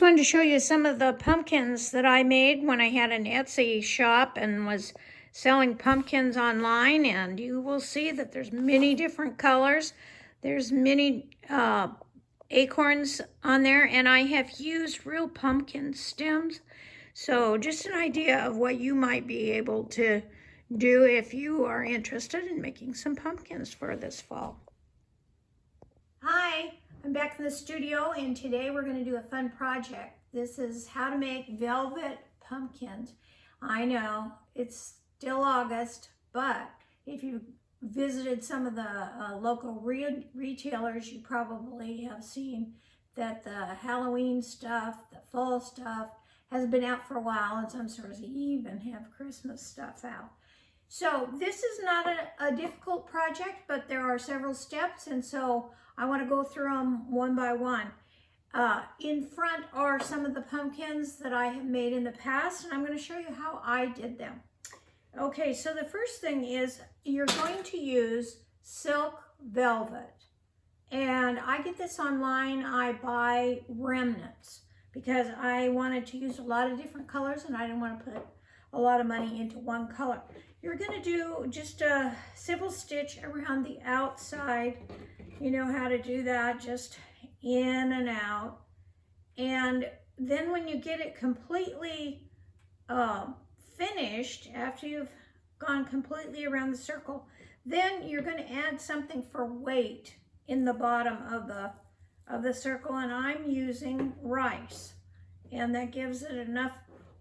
just wanted to show you some of the pumpkins that I made when I had an Etsy shop and was selling pumpkins online, and you will see that there's many different colors. There's many acorns on there, and I have used real pumpkin stems. So just an idea of what you might be able to do if you are interested in making some pumpkins for this fall. Hi, I'm back in the studio, and today we're going to do a fun project. This is how to make velvet pumpkins. I know it's still August, but if you visited some of the local retailers, you probably have seen that the Halloween stuff, the fall stuff, has been out for a while, and some stores even have Christmas stuff out. So this is not a difficult project, but there are several steps, and so I want to go through them one by one. In front are some of the pumpkins that I have made in the past, and I'm going to show you how I did them. Okay, so the first thing is you're going to use silk velvet. And I get this online. I buy remnants because I wanted to use a lot of different colors, and I didn't want to put a lot of money into one color. You're going to do just a simple stitch around the outside. You know how to do that, just in and out. And then when you get it completely finished, after you've gone completely around the circle, then you're going to add something for weight in the bottom of the circle, and I'm using rice, and that gives it enough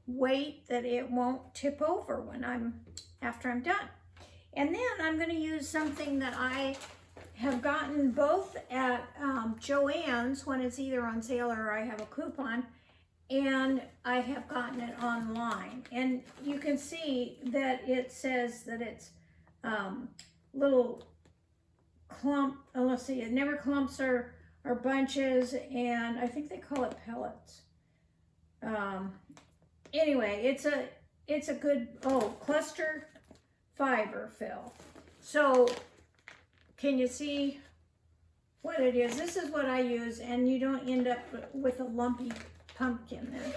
weight that it won't tip over after I'm done. And then I'm going to use something that I have gotten both at Joann's when it's either on sale or I have a coupon, and I have gotten it online. And you can see that it says that it's little clump, let's see, it never clumps or bunches, and I think they call it pellets. Anyway, it's a good, cluster fiber fill. So can you see what it is? This is what I use, and you don't end up with a lumpy pumpkin then.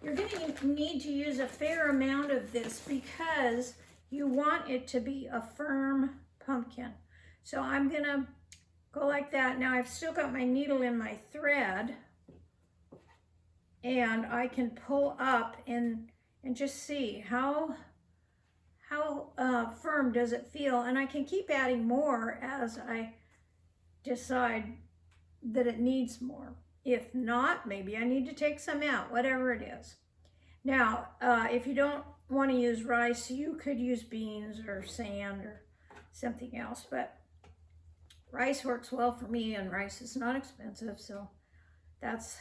You're going to need to use a fair amount of this because you want it to be a firm pumpkin. So I'm going to go like that. Now I've still got my needle in my thread, and I can pull up and just see how firm does it feel, and I can keep adding more as I decide that it needs more. If not, maybe I need to take some out, whatever it is. Now, if you don't want to use rice, you could use beans or sand or something else, but rice works well for me, and rice is not expensive, so that's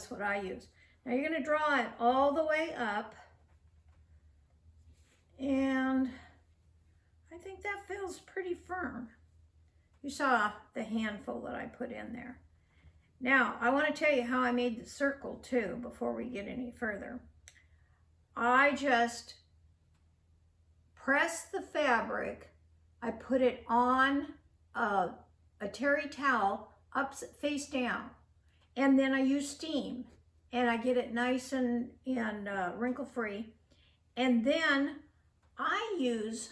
what I use. Now you're going to draw it all the way up, and I think that feels pretty firm. You saw the handful that I put in there. Now, I want to tell you how I made the circle too before we get any further. I just pressed the fabric, I put it on a terry towel face down, and then I use steam, and I get it nice and wrinkle-free. And then I use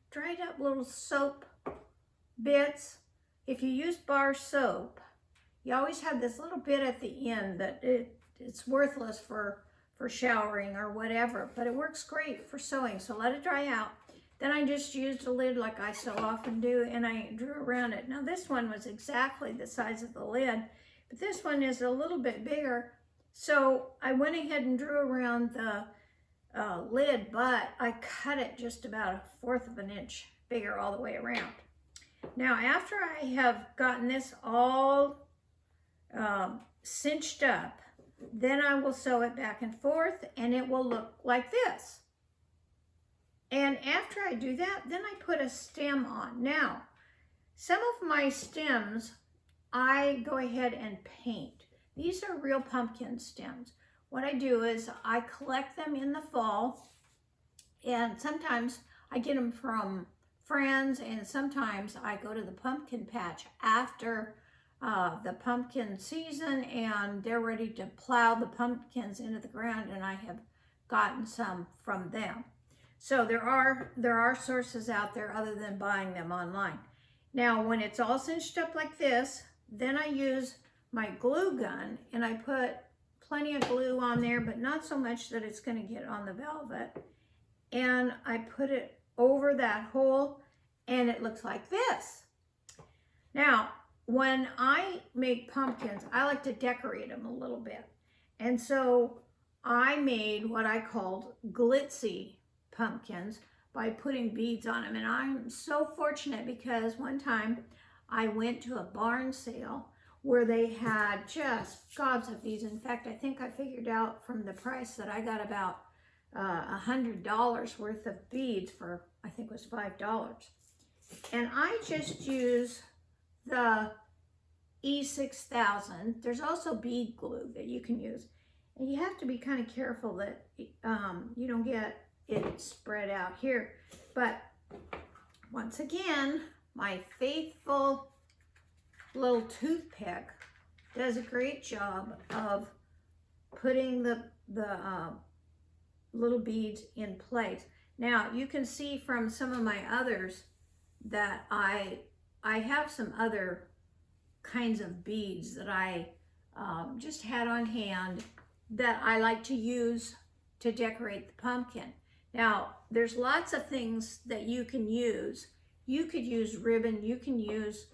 dried up little soap bits. If you use bar soap, you always have this little bit at the end that it's worthless for showering or whatever, but it works great for sewing, so let it dry out. Then I just used a lid like I so often do, and I drew around it. Now this one was exactly the size of the lid, but this one is a little bit bigger, so I went ahead and drew around the lid, but I cut it just about 1/4 of an inch bigger all the way around. Now after I have gotten this all cinched up, then I will sew it back and forth, and it will look like this. And after I do that, then I put a stem on. Now, some of my stems, I go ahead and paint. These are real pumpkin stems. What I do is I collect them in the fall, and sometimes I get them from friends, and sometimes I go to the pumpkin patch after the pumpkin season, and they're ready to plow the pumpkins into the ground, and I have gotten some from them. So there are sources out there other than buying them online. Now, when it's all cinched up like this, then I use my glue gun, and I put plenty of glue on there, but not so much that it's going to get on the velvet. And I put it over that hole, and it looks like this. Now, when I make pumpkins, I like to decorate them a little bit. And so I made what I called glitzy pumpkins by putting beads on them. And I'm so fortunate because one time I went to a barn sale where they had just gobs of these. In fact, I think I figured out from the price that I got about $100 worth of beads for, I think it was $5. And I just use the E6000. There's also bead glue that you can use. And you have to be kind of careful that you don't get it spread out here. But once again, my faithful little toothpick does a great job of putting the little beads in place. Now, you can see from some of my others that I have some other kinds of beads that I just had on hand that I like to use to decorate the pumpkin. Now, there's lots of things that you can use. You could use ribbon, you can use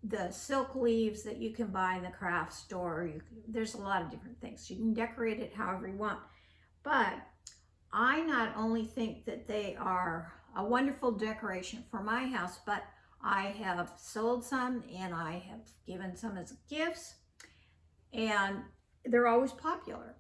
the silk leaves that you can buy in the craft store. There's a lot of different things. You can decorate it however you want. But I not only think that they are a wonderful decoration for my house, but I have sold some and I have given some as gifts, and they're always popular.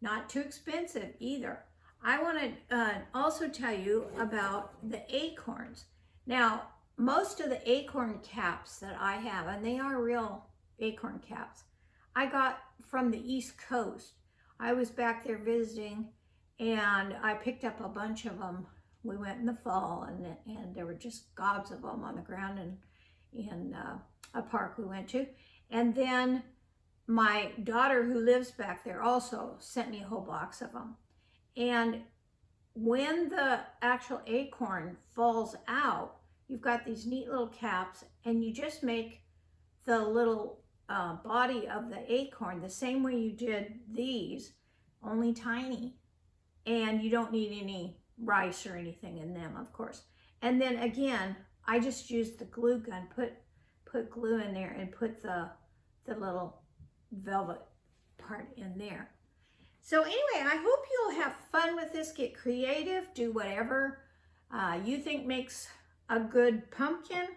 Not too expensive either. I want to also tell you about the acorns. Now, most of the acorn caps that I have, and they are real acorn caps, I got from the East Coast. I was back there visiting, and I picked up a bunch of them. We went in the fall, and there were just gobs of them on the ground in a park we went to. And then my daughter, who lives back there, also sent me a whole box of them. And when the actual acorn falls out, you've got these neat little caps, and you just make the little body of the acorn the same way you did these, only tiny. And you don't need any rice or anything in them, of course. And then again, I just used the glue gun, put glue in there and put the little velvet part in there. So anyway, I hope you'll have fun with this. Get creative, do whatever you think makes a good pumpkin.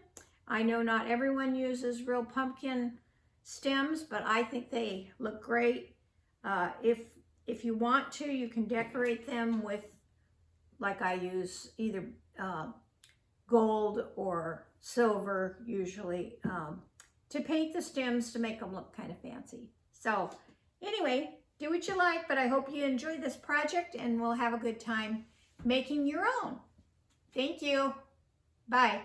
I know not everyone uses real pumpkin stems, but I think they look great. If you want to, you can decorate them with, like I use, either gold or silver usually, to paint the stems to make them look kind of fancy. So anyway, do what you like, but I hope you enjoy this project and we'll have a good time making your own. Thank you. Bye.